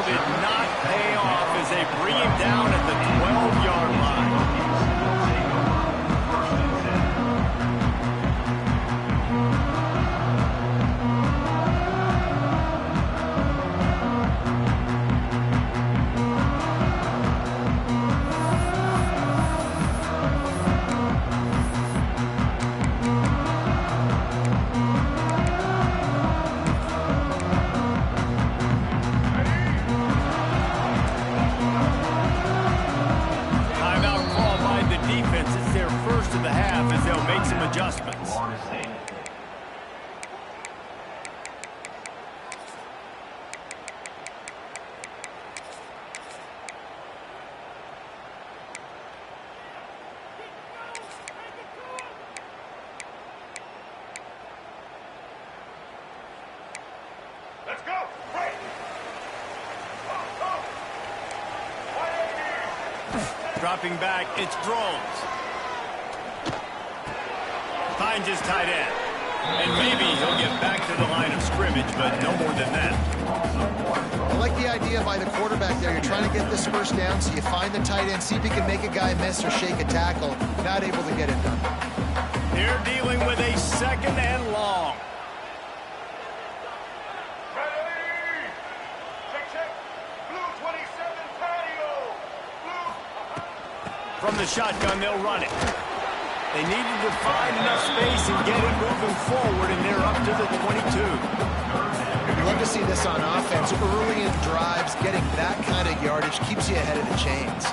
did not pay off as they bring him down at the 12-yard line. Adjustments. Let's go. Right. Dropping back, it's Drones. Finds his tight end. And maybe he'll get back to the line of scrimmage, but no more than that. I like the idea by the quarterback there. You're trying to get this first down, so you find the tight end, see if he can make a guy miss or shake a tackle. Not able to get it done. They're dealing with a second and long. Ready. Check. Blue 27 patio. Blue. From the shotgun, they'll run it. They needed to find enough space and get it moving forward, and they're up to the 22. You'd love to see this on offense. Early in drives, getting that kind of yardage keeps you ahead of the chains.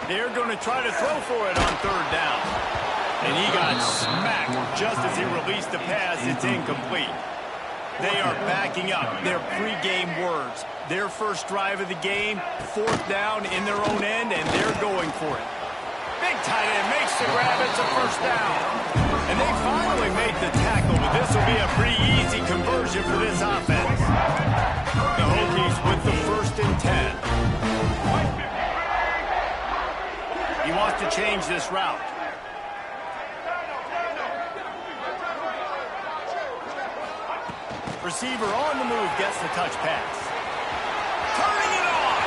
They're going to try to throw for it on third down. And he got smacked just as he released the pass. It's incomplete. They are backing up their pregame words. Their first drive of the game, fourth down in their own end, and they're going for it. Big tight end makes the grab. It's a first down. And they finally made the tackle, but this will be a pretty easy conversion for this offense. The Hokies with the 1st and 10. He wants to change this route. Receiver on the move gets the touch pass. Turning it on.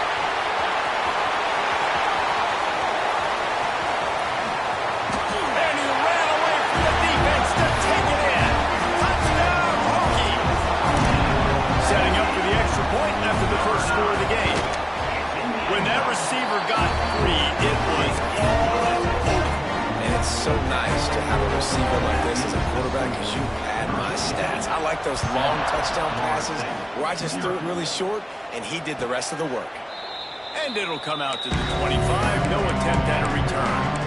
And he ran away from the defense to take it in. Touchdown, Hokie. Setting up for the extra point after the first score of the game. When that receiver got free, it was all over. And it's so nice to have a receiver like this as a quarterback because you pad my stats. I like those long touchdown passes where I just threw it really short and he did the rest of the work. And it'll come out to the 25. No attempt at a return.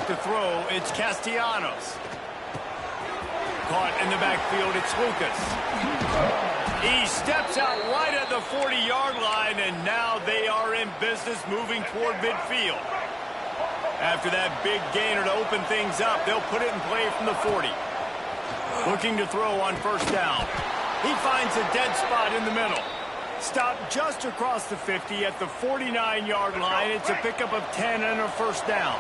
To throw, it's Castellanos. Caught in the backfield, it's Lucas. He steps out right at the 40-yard line, and now they are in business moving toward midfield. After that big gainer to open things up, they'll put it in play from the 40. Looking to throw on first down. He finds a dead spot in the middle. Stopped just across the 50 at the 49-yard line. It's a pickup of 10 and a first down.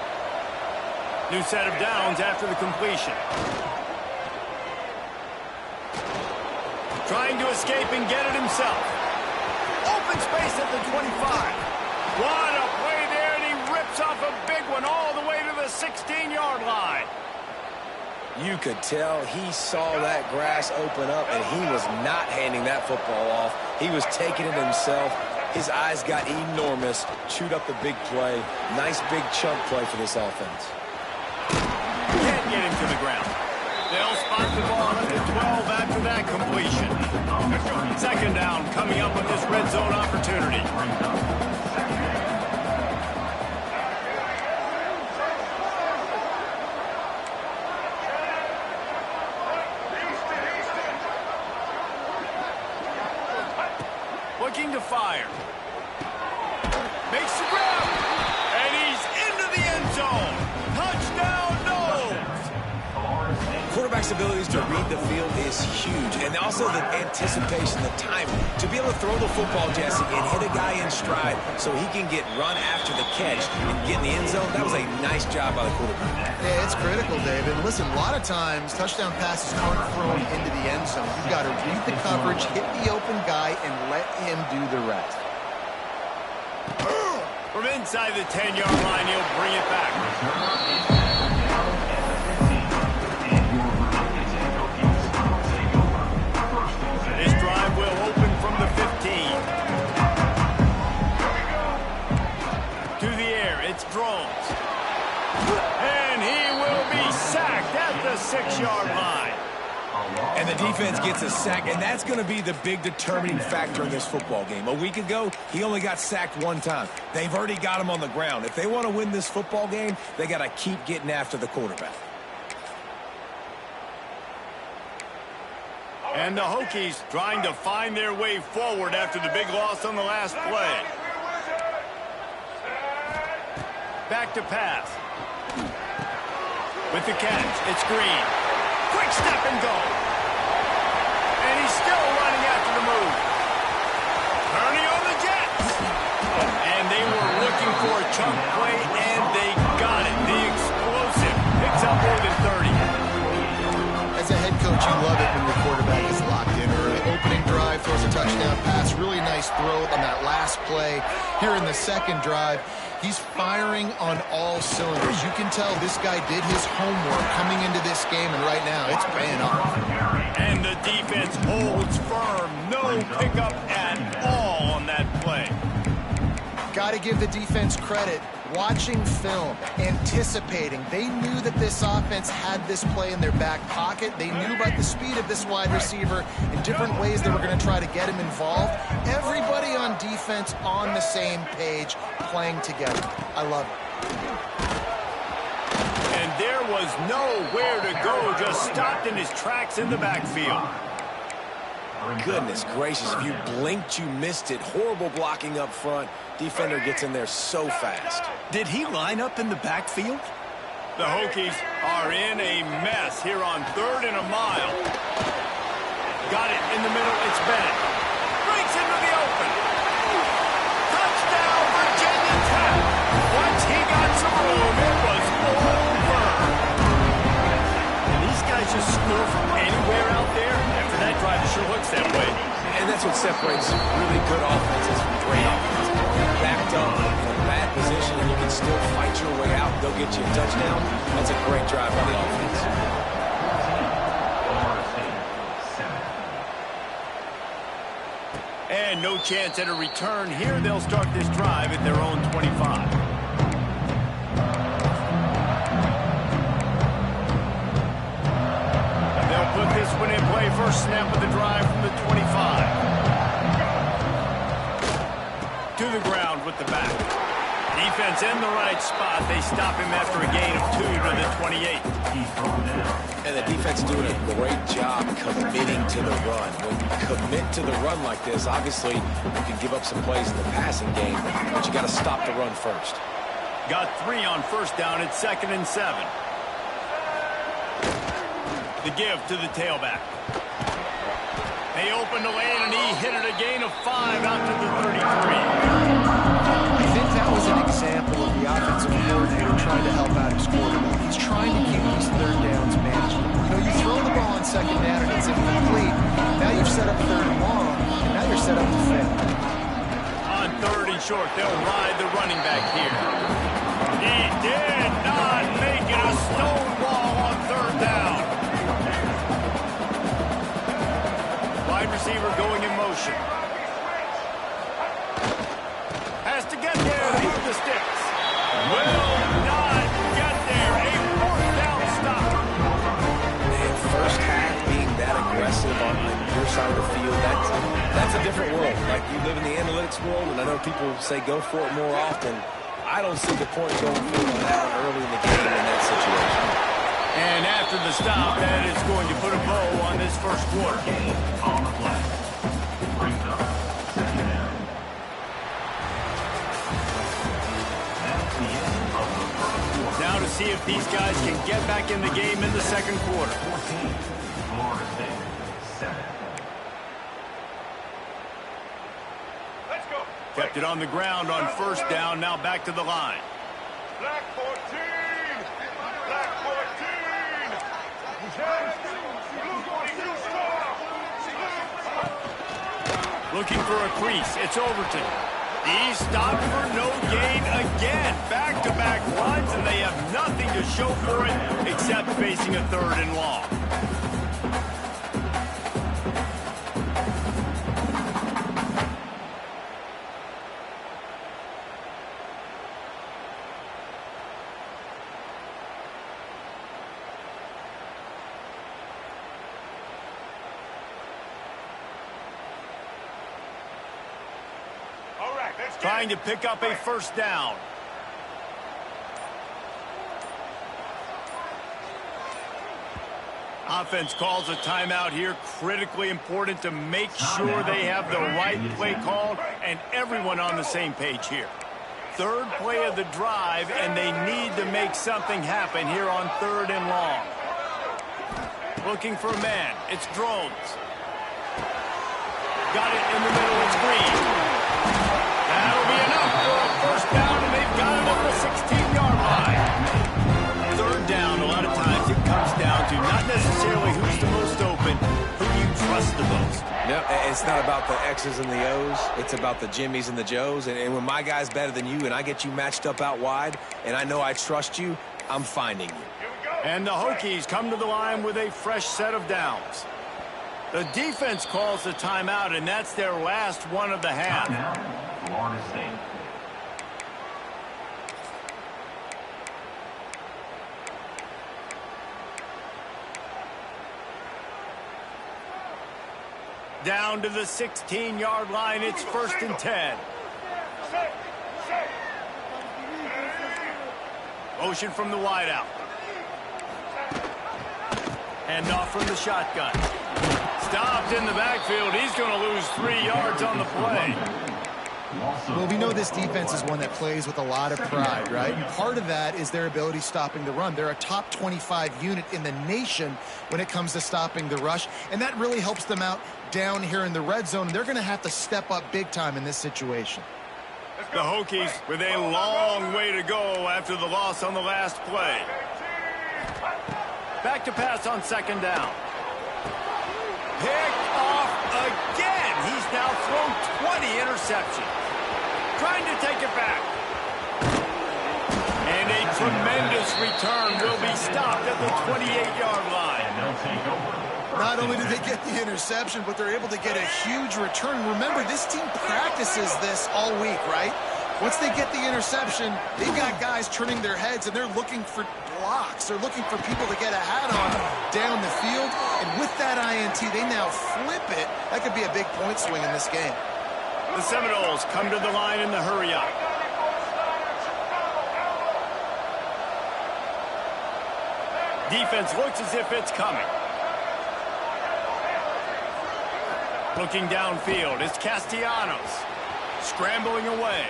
New set of downs after the completion. Trying to escape and get it himself. Open space at the 25. What a play there, and he rips off a big one all the way to the 16-yard line. You could tell he saw that grass open up, and he was not handing that football off. He was taking it himself. His eyes got enormous, chewed up the big play. Nice big chunk play for this offense. Can't get him to the ground. They'll spot the ball at the 12 after that completion. Second down coming up on this red zone opportunity. to fire. Makes the grab. And he's into the end zone. Touchdown, Noles. Quarterback's abilities to read the field is huge. And also the anticipation, the timing. To be able to throw the football, Jesse, and hit a guy in stride so he can get run after the catch and get in the end zone, that was a nice job by the quarterback. Yeah, it's critical, David. And listen, a lot of times, touchdown passes aren't thrown into the end zone. You've got to read the coverage, hit the open guy, and let him do the rest. From inside the 10-yard line, he'll bring it back. This drive will open from the 15. To the air, it's Drones. And he will be sacked at the 6-yard line. And the defense gets a sack, and that's going to be the big determining factor in this football game. A week ago, he only got sacked one time. They've already got him on the ground. If they want to win this football game, they got to keep getting after the quarterback. And the Hokies trying to find their way forward after the big loss on the last play. Back to pass. With the catch, it's Green. Quick step and go. And he's still running after the move. Turning on the Jets. And they were looking for a chunk play, and they got it. The explosive picks up more than 30. As a head coach, you love it when your quarterback is locked in early. Opening drive, throws a touchdown pass. Really nice throw on that last play. Here in the second drive, he's firing on all cylinders. You can tell this guy did his homework coming into this game, and right now it's paying off. And the defense holds firm. No pickup at all on that play. Got to give the defense credit. Watching film, anticipating. They knew that this offense had this play in their back pocket. They knew about the speed of this wide receiver in different ways they were going to try to get him involved. Everybody on defense on the same page, playing together. I love it. And there was nowhere to go, just stopped in his tracks in the backfield. Goodness gracious, if you blinked, you missed it. Horrible blocking up front. Defender gets in there so fast. Did he line up in the backfield? The Hokies are in a mess here on 3rd and a mile. Got it in the middle, it's Bennett. Breaks into the open. Touchdown, Virginia Tech. Once he got some room, it was over. And these guys just score from anywhere out there. After that drive, it sure looks that way. And that's what separates really good offenses from great offenses. Backed up in a bad position, and you can still fight your way out and go get you a touchdown. That's a great drive by the offense. And no chance at a return here. They'll start this drive at their own 25. They'll put this one in play. First snap of the drive from the 25. To the ground with the back. Defense in the right spot. They stop him after a gain of 2 to the 28. And the defense doing a great job committing to the run. When you commit to the run like this, obviously you can give up some plays in the passing game, but you got to stop the run first. Got 3 on first down at 2nd and 7. The give to the tailback. They opened the lane, and he hit it a gain of 5 out to the 33. I think that was an example of the offensive coordinator trying to help out his quarterback. He's trying to keep these 3rd downs manageable. You know, you throw the ball on 2nd down and it's incomplete. Now you've set up 3rd and long, and now you're set up to 5th. On 3rd and short, they'll ride the running back here. He did not make it a stonewall on 3rd down. Wide receiver going in motion. Has to get there through the sticks. Will not get there. A 4th down stop. And first half being that aggressive on your side of the field, that's a different world. Like, you live in the analytics world, and I know people say go for it more often. I don't see the point going for it on that one early in the game in that situation. And after the stop, that is going to put a bow on this first quarter. see if these guys can get back in the game in the second quarter. 14, Florida State, 7. Let's go. Kept it on the ground on first down. Now back to the line. Black 14. Black 14. Blue 22 star. Looking for a crease. It's Overton. He stopped for no gain again. Back-to-back runs, and they have nothing to show for it except facing a 3rd and long. Trying to pick up a first down. Offense calls a timeout here. Critically important to make sure they have the right play called and everyone on the same page here. 3rd play of the drive, and they need to make something happen here on 3rd and long. Looking for a man. It's Drones. Got it in the middle. It's Green. That'll be enough for a first down, and they've got it at the 16-yard line. 3rd down, a lot of times it comes down to not necessarily who's the most open, who you trust the most. Yep, it's not about the X's and the O's. It's about the Jimmies and the Joes. And when my guy's better than you and I get you matched up out wide and I know I trust you, I'm finding you. And the Hokies come to the line with a fresh set of downs. The defense calls the timeout, and that's their last one of the half. Florida State. Down to the 16-yard line. It's 1st and 10. Motion from the wideout. Hand off from the shotgun. Stopped in the backfield. He's going to lose 3 yards on the play. Well, we know this defense is one that plays with a lot of pride, right? And part of that is their ability stopping the run. They're a top 25 unit in the nation when it comes to stopping the rush, and that really helps them out down here in the red zone. They're going to have to step up big time in this situation. The Hokies with a long way to go after the loss on the last play. Back to pass on 2nd down. Picked off again. He's now thrown 20 interceptions. Trying to take it back. And a tremendous return will be stopped at the 28-yard line. And they'll take over. Not only do they get the interception, but they're able to get a huge return. Remember, this team practices this all week, right? Once they get the interception, they've got guys turning their heads, and they're looking for blocks. They're looking for people to get a hat on down the field. And with that INT, they now flip it. That could be a big point swing in this game. The Seminoles come to the line in the hurry-up. Defense looks as if it's coming. Looking downfield, it's Castellanos. Scrambling away.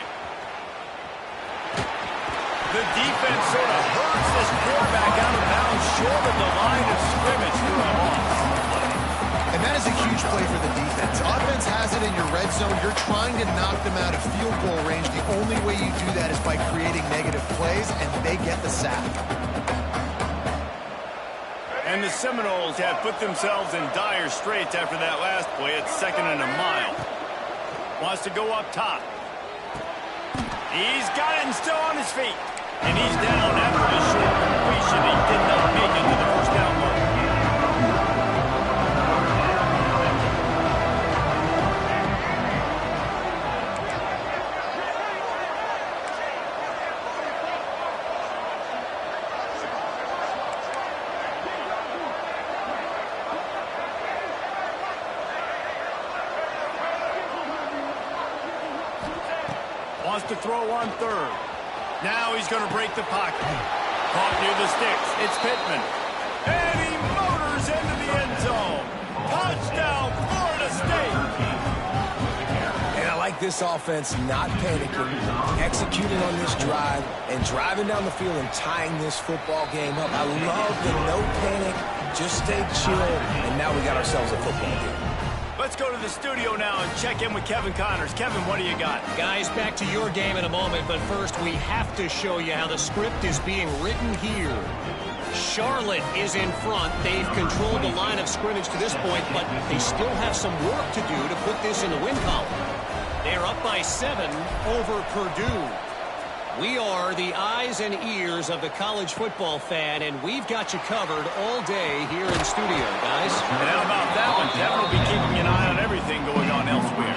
The defense sort of hurts this quarterback out of bounds short of the line of scrimmage for a loss. And that is a huge play for the defense. Offense has it in your red zone. You're trying to knock them out of field goal range. The only way you do that is by creating negative plays, and they get the sack. And the Seminoles have put themselves in dire straits after that last play. It's 2nd and a mile. Wants to go up top. He's got it and still on his feet. And he's down after the short completion. He did not make it to the first down line. Wants to throw on 3rd. Now he's going to break the pocket. Caught near the sticks. It's Pittman. And he motors into the end zone. Touchdown, Florida State. And I like this offense not panicking, executing on this drive, and driving down the field and tying this football game up. I love the no panic, just stay chill, and now we got ourselves a football game. Let's go to the studio now and check in with Kevin Connors. Kevin, what do you got? Guys, back to your game in a moment, but first we have to show you how the script is being written here. Charlotte is in front. They've controlled the line of scrimmage to this point, but they still have some work to do to put this in the win column. They're up by 7 over Purdue. We are the eyes and ears of the college football fan, and we've got you covered all day here in studio, guys. And how about that one? Kevin will be keeping an eye on everything going on elsewhere.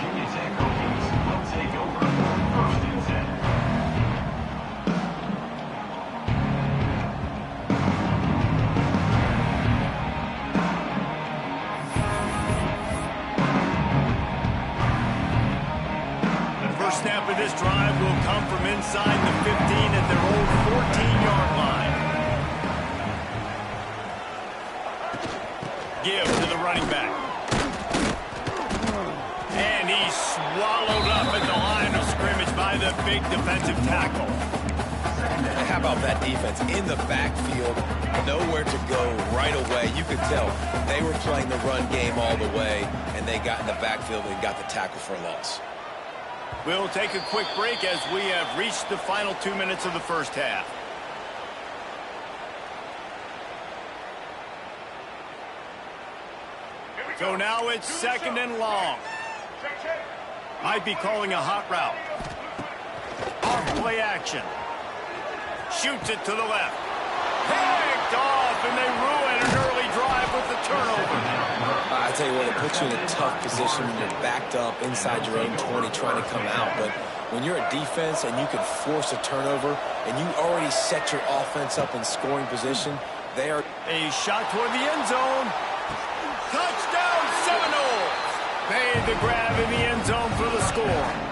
Snap of this drive will come from inside the 15 at their own 14-yard line. Give to the running back. And he's swallowed up at the line of scrimmage by the big defensive tackle. And how about that defense in the backfield, nowhere to go right away. You could tell they were playing the run game all the way, and they got in the backfield and got the tackle for a loss. We'll take a quick break as we have reached the final 2 minutes of the first half. So now it's 2nd and long. Might be calling a hot route. Off play action. Shoots it to the left. Picked off, and they ruin an early drive with the turnover. I tell you what, it puts you in a tough position when you're backed up inside your own 20 trying to come out. But when you're a defense and you can force a turnover and you already set your offense up in scoring position, they are... A shot toward the end zone. Touchdown Seminoles! Made the grab in the end zone for the score.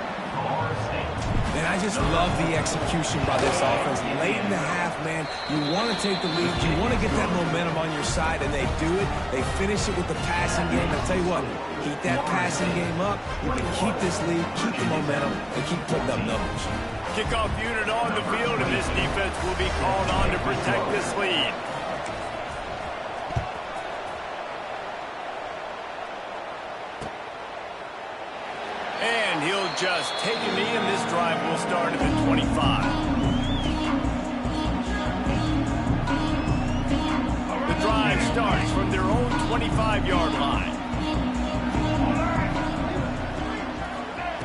And I just love the execution by this offense. Late in the half, man, you want to take the lead. You want to get that momentum on your side, and they do it. They finish it with the passing game. I'll tell you what, keep that passing game up. You can keep this lead, keep the momentum, and keep putting up numbers. Kickoff unit on the field, and this defense will be called on to protect this lead. And he'll just take a knee, and this drive will start at the 25. The drive starts from their own 25-yard line.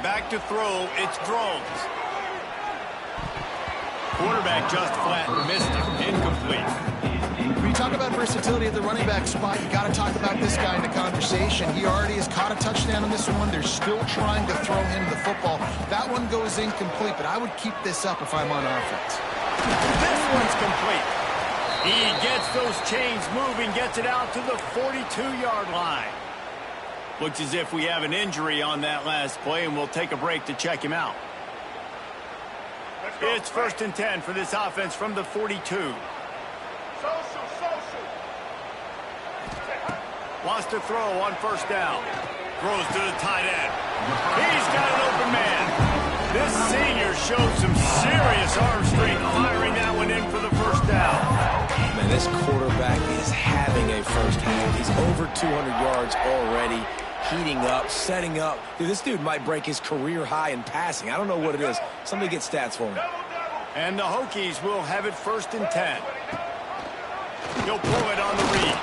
Back to throw, it's Drones. Quarterback just flat missed it, incomplete. When you talk about versatility at the running back spot, you got to talk about this guy in the conversation. He already has caught a touchdown on this one. They're still trying to throw him the football. That one goes incomplete, but I would keep this up if I'm on offense. This one's complete. He gets those chains moving, gets it out to the 42-yard line. Looks as if we have an injury on that last play, and we'll take a break to check him out. It's 1st and 10 for this offense from the 42. Wants to throw on 1st down. Throws to the tight end. He's got an open man. This senior showed some serious arm strength firing that one in for the 1st down. Man, this quarterback is having a first half. He's over 200 yards already, heating up, setting up. Dude, this dude might break his career high in passing. I don't know what it is. Somebody get stats for him. And the Hokies will have it 1st and 10. He'll pull it on the read.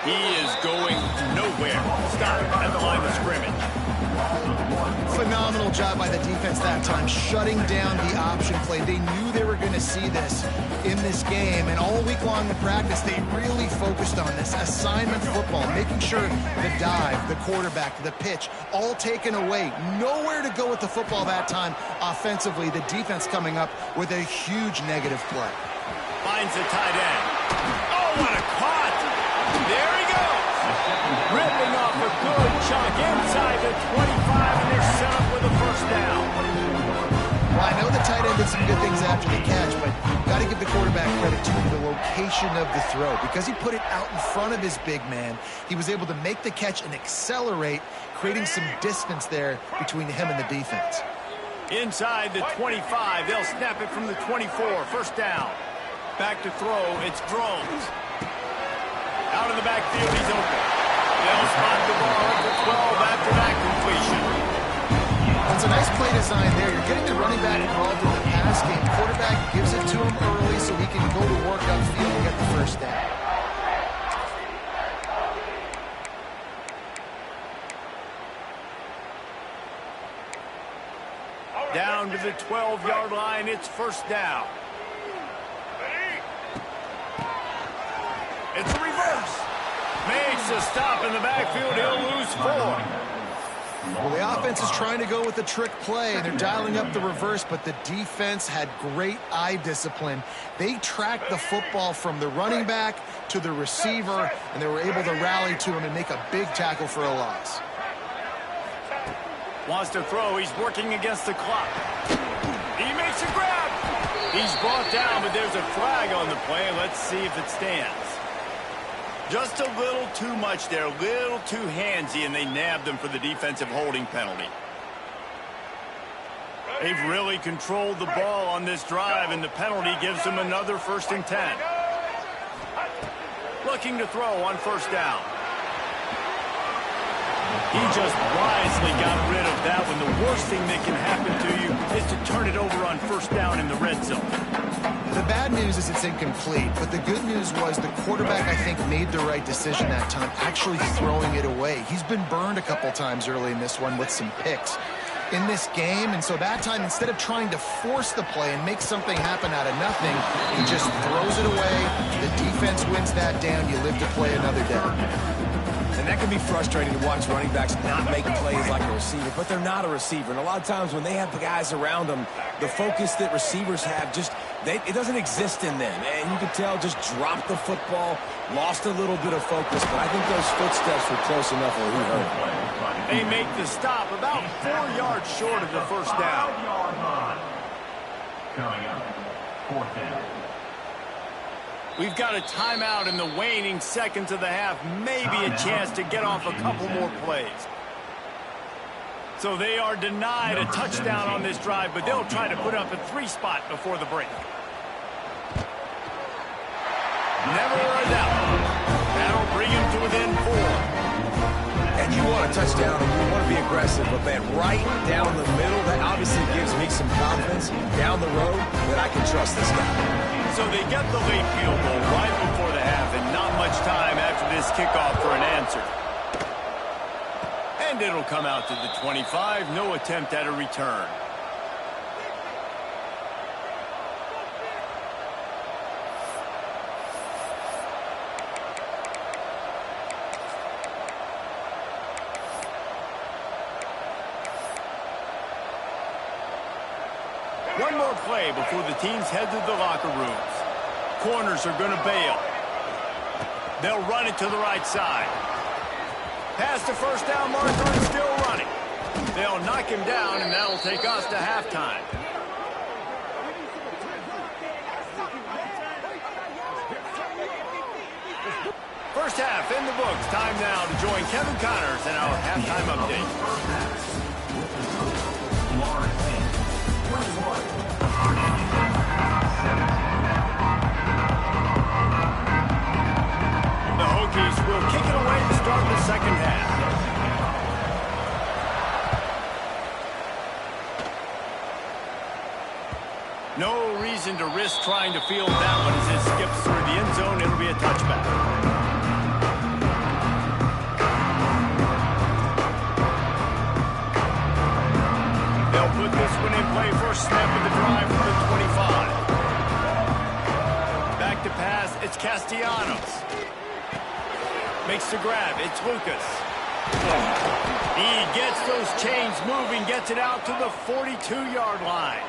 He is going nowhere. Stop at the line of scrimmage. Phenomenal job by the defense that time, shutting down the option play. They knew they were going to see this in this game, and all week long in practice, they really focused on this. Assignment football, making sure the dive, the quarterback, the pitch, all taken away. Nowhere to go with the football that time offensively. The defense coming up with a huge negative play. Finds the tight end. Oh, what a caught! There he goes! Ripping off a good chunk inside the 25, and they're set up with a 1st down. Well, I know the tight end did some good things after the catch, but got to to give the quarterback credit to the location of the throw. Because he put it out in front of his big man, he was able to make the catch and accelerate, creating some distance there between him and the defense. Inside the 25, they'll snap it from the 24. First down. Back to throw, it's Drones. Out of the backfield, he's open. They'll spot the ball at the 12 after that completion. It's a nice play design there. You're getting the running back involved in the pass game. Quarterback gives it to him early so he can go to work upfield and get the first down. Down to the 12-yard line, it's first down. It's a reverse. Makes a stop in the backfield. He'll lose 4. Well, the offense is trying to go with a trick play, and they're dialing up the reverse, but the defense had great eye discipline. They tracked the football from the running back to the receiver, and they were able to rally to him and make a big tackle for a loss. Wants to throw. He's working against the clock. He makes a grab. He's brought down, but there's a flag on the play. Let's see if it stands. Just a little too much there, a little too handsy, and they nabbed him for the defensive holding penalty. They've really controlled the ball on this drive, and the penalty gives them another 1st and 10. Looking to throw on first down. He just wisely got rid of that when the worst thing that can happen to you is to turn it over on first down in the red zone. The bad news is it's incomplete, but the good news was the quarterback, I think, made the right decision that time, actually throwing it away. He's been burned a couple times early in this one with some picks in this game, and so that time, instead of trying to force the play and make something happen out of nothing, he just throws it away. The defense wins that down. You live to play another day. And that can be frustrating to watch running backs not make plays like a receiver, but they're not a receiver. And a lot of times when they have the guys around them, the focus that receivers have it doesn't exist in them. And you can tell just dropped the football, lost a little bit of focus, but I think those footsteps were close enough where he hurt him. They make the stop about 4 yards short of the first down. Coming up, 4th down. We've got a timeout in the waning seconds of the half. Maybe a chance to get off a couple more plays. So they are denied a touchdown on this drive, but they'll try to put up a 3 spot before the break. Never a doubt. That'll bring him to within 4. And you want a touchdown, and you want to be aggressive, but man, right down the middle, that obviously gives me some confidence down the road that I can trust this guy. So they get the late field goal right before the half, and not much time after this kickoff for an answer. And it'll come out to the 25, no attempt at a return. One more play before the teams head to the locker rooms. Corners are going to bail. They'll run it to the right side. Past the first down marker and still running. They'll knock him down, and that'll take us to halftime. First half in the books. Time now to join Kevin Connors in our halftime update. The Hokies will kick it away to start the second half. No reason to risk trying to field that one as it skips through the end zone. It'll be a touchback. Put this one in play. First snap of the drive from the 25. Back to pass. It's Castellanos. Makes the grab. It's Lucas. He gets those chains moving. Gets it out to the 42-yard line.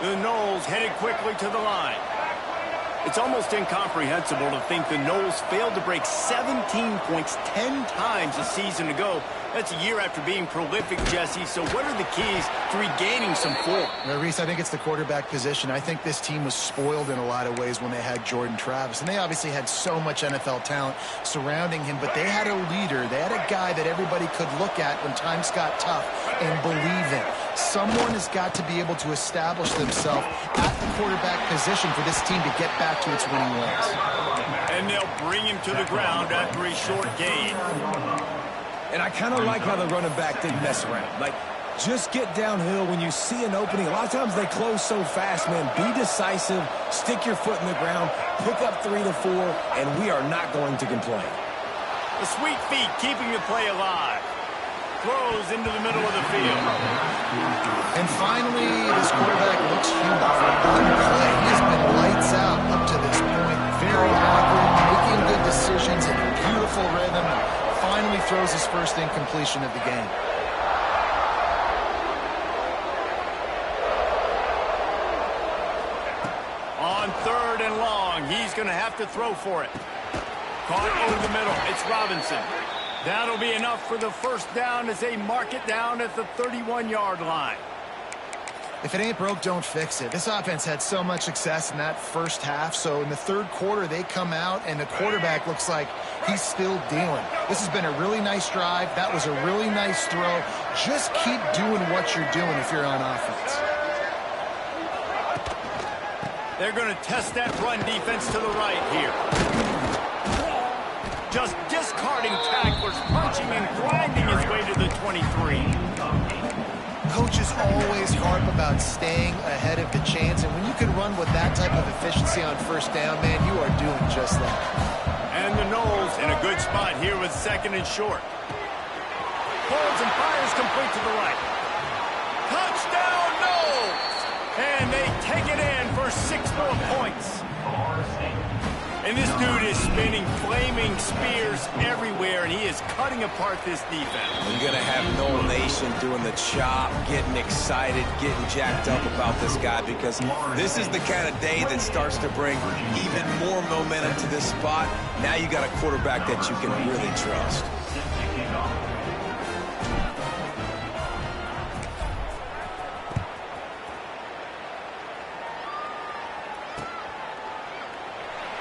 The Noles headed quickly to the line. It's almost incomprehensible to think the Noles failed to break 17 points 10 times a season ago. That's a year after being prolific, Jesse. So what are the keys to regaining some form? Reese, I think it's the quarterback position. I think this team was spoiled in a lot of ways when they had Jordan Travis. And they obviously had so much NFL talent surrounding him, but they had a leader. They had a guy that everybody could look at when times got tough and believe in. Someone has got to be able to establish themselves at the quarterback position for this team to get back to its winning ways. And they'll bring him to the ground after a short gain. And I kind of like how the running back didn't mess around. Like, just get downhill when you see an opening. A lot of times they close so fast, man. Be decisive, stick your foot in the ground, pick up 3 to 4, and we are not going to complain. The sweet feet keeping the play alive. Throws into the middle of the field. And finally, this quarterback looks human. On play, he has been lights out up to this point. Very accurate, making good decisions in a beautiful rhythm. Finally throws his first incompletion of the game. On 3rd and long, he's going to have to throw for it. Caught over the middle. It's Robinson. That'll be enough for the first down as they mark it down at the 31-yard line. If it ain't broke, don't fix it. This offense had so much success in that first half, so in the third quarter, they come out, and the quarterback looks like he's still dealing. This has been a really nice drive. That was a really nice throw. Just keep doing what you're doing if you're on offense. They're going to test that run defense to the right here. Just discarding tacklers, punching and grinding his way to the 23. Coaches always harp about staying ahead of the chains, and when you can run with that type of efficiency on first down, man, you are doing just that. And the Knowles in a good spot here with 2nd and short. Holds and fires complete to the right. Touchdown, Knowles! And they take it in for 6 more points. And this dude is spinning flaming spears everywhere, and he is cutting apart this defense. We're going to have Noel Nation doing the chop, getting excited, getting jacked up about this guy, because this is the kind of day that starts to bring even more momentum to this spot. Now you got a quarterback that you can really trust.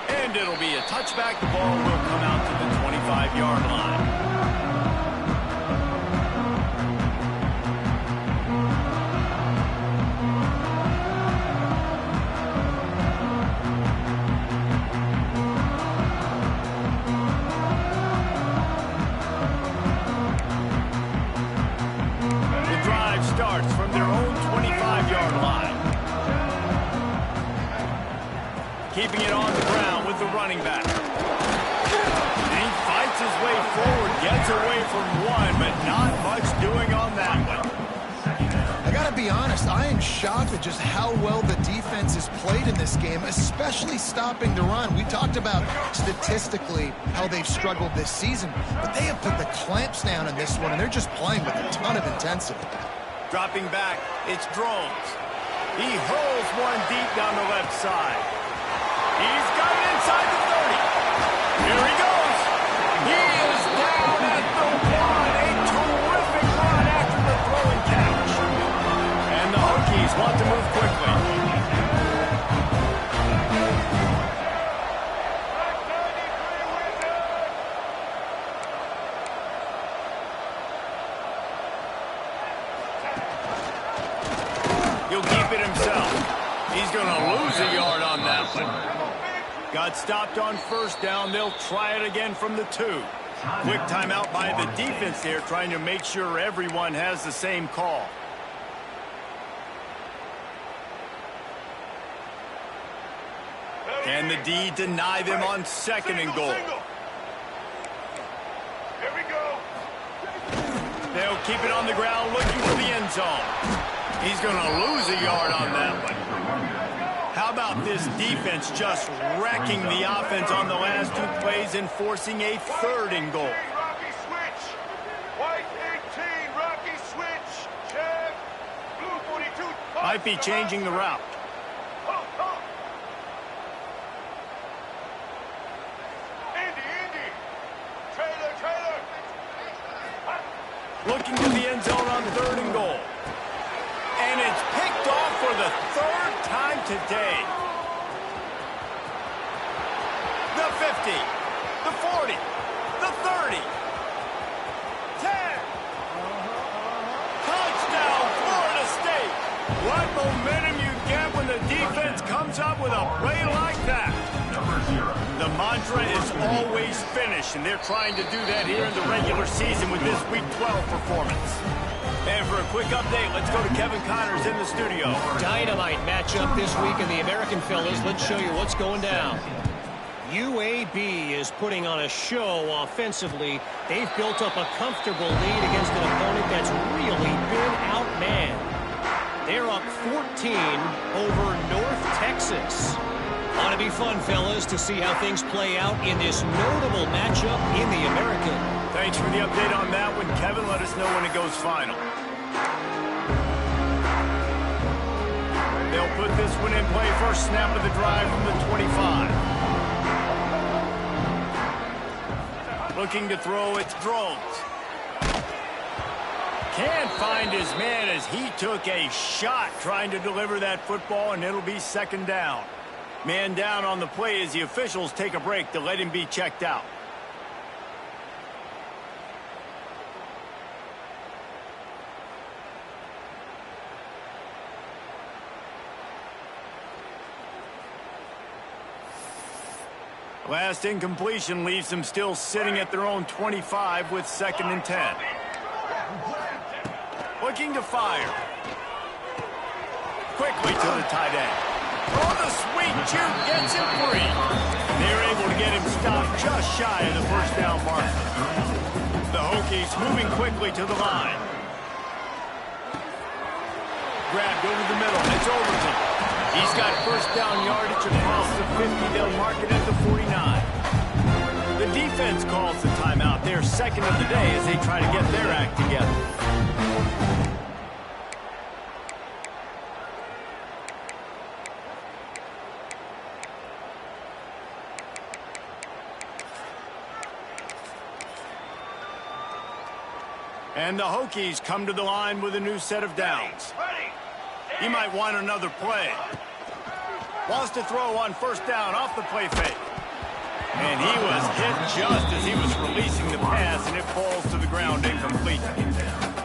And it'll be a touchback. The ball will come out to the 25-yard line. The drive starts from their own 25-yard line. Keeping it on the ground with the running back. And he fights his way forward, gets away from one, but not much doing on that one. I gotta be honest, I am shocked at just how well the defense has played in this game, especially stopping the run. We talked about statistically how they've struggled this season, but they have put the clamps down in this one, and they're just playing with a ton of intensity. Dropping back, it's Drones. He hurls one deep down the left side. He's got it inside the 30. Here he goes. He is down at the 1. A terrific run after the throw and catch. And the Hokies want to move quickly. He'll keep it himself. He's going to lose a yard on that one. Got stopped on first down. They'll try it again from the 2. Quick timeout by the defense there, trying to make sure everyone has the same call. Can the D deny them on 2nd and goal? Here we go. They'll keep it on the ground looking for the end zone. He's going to lose a yard on that one. How about this defense just wrecking the offense on the last 2 plays and forcing a 3rd and goal? Rocky switch. White 18. Rocky switch. Jab. Blue 42. Might be changing the route. Indy. Trailer. Looking to the end zone on 3rd and goal. And it's picked off for the 3rd time today. The 50, the 40, the 30, 10. Touchdown, Florida State. What momentum you get when the defense comes up with a play like that. The mantra is always finish, and they're trying to do that here in the regular season with this Week 12 performance. And for a quick update, let's go to Kevin Connors in the studio. Dynamite matchup this week in the American, fellas. Let's show you what's going down. UAB is putting on a show offensively. They've built up a comfortable lead against an opponent that's really been outmanned. They're up 14 over North Texas. Ought to be fun, fellas, to see how things play out in this notable matchup in the American. Thanks for the update on that one, Kevin. Let us know when it goes final. They'll put this one in play. First snap of the drive from the 25. Looking to throw, it's Drones. Can't find his man as he took a shot trying to deliver that football, and it'll be 2nd down. Man down on the play as the officials take a break to let him be checked out. Last incompletion leaves them still sitting at their own 25 with 2nd and 10. Looking to fire. Quickly to the tight end. Oh, the sweet juke gets him free. They're able to get him stopped just shy of the 1st down mark. The Hokies moving quickly to the line. Grabbed over the middle. It's Overton. He's got 1st down yardage across the 50. They'll mark it at the 49. The defense calls the timeout. They're 2nd of the day as they try to get their act together. And the Hokies come to the line with a new set of downs. He might want another play. Wants to throw on 1st down off the play fake. And he was hit just as he was releasing the pass, and it falls to the ground incomplete.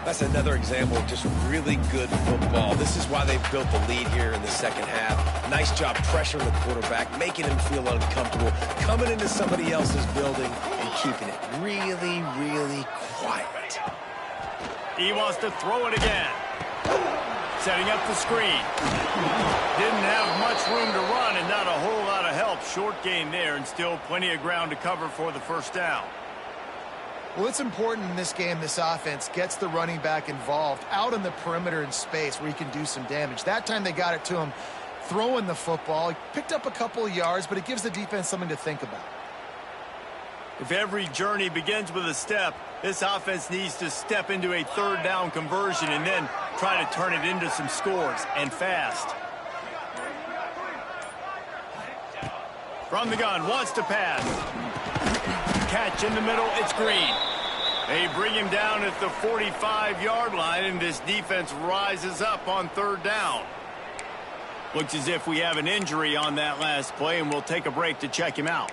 That's another example of just really good football. This is why they've built the lead here in the 2nd half. Nice job pressuring the quarterback, making him feel uncomfortable, coming into somebody else's building and keeping it really, really quiet. He wants to throw it again. Setting up the screen. Didn't have much room to run and not a whole lot of help. Short gain there and still plenty of ground to cover for the 1st down. Well, it's important in this game this offense gets the running back involved out on the perimeter in space where he can do some damage. That time they got it to him throwing the football. He picked up a couple of yards, but it gives the defense something to think about. If every journey begins with a step, this offense needs to step into a 3rd down conversion and then try to turn it into some scores, and fast. From the gun, wants to pass. Catch in the middle, it's Green. They bring him down at the 45-yard line, and this defense rises up on 3rd down. Looks as if we have an injury on that last play, and we'll take a break to check him out.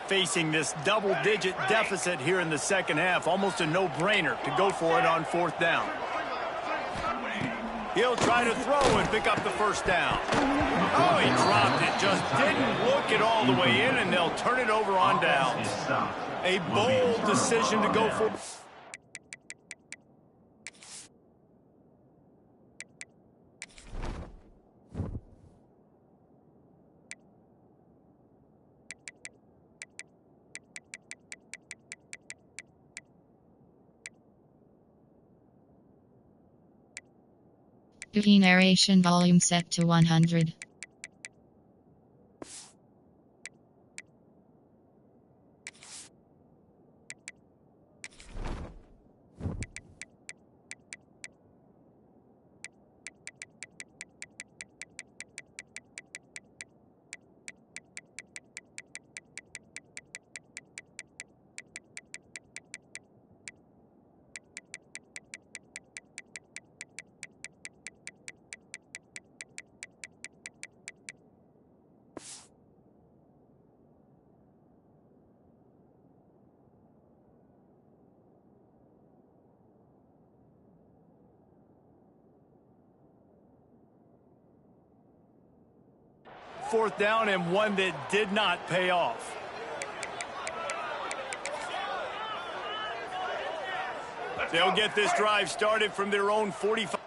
Facing this double-digit deficit here in the 2nd half, almost a no-brainer to go for it on 4th down. He'll try to throw and pick up the 1st down. Oh, he dropped it. Just didn't look it all the way in, and they'll turn it over on downs. A bold decision to go for. Key narration volume set to 100. 4th down and one that did not pay off. They'll get this drive started from their own 45.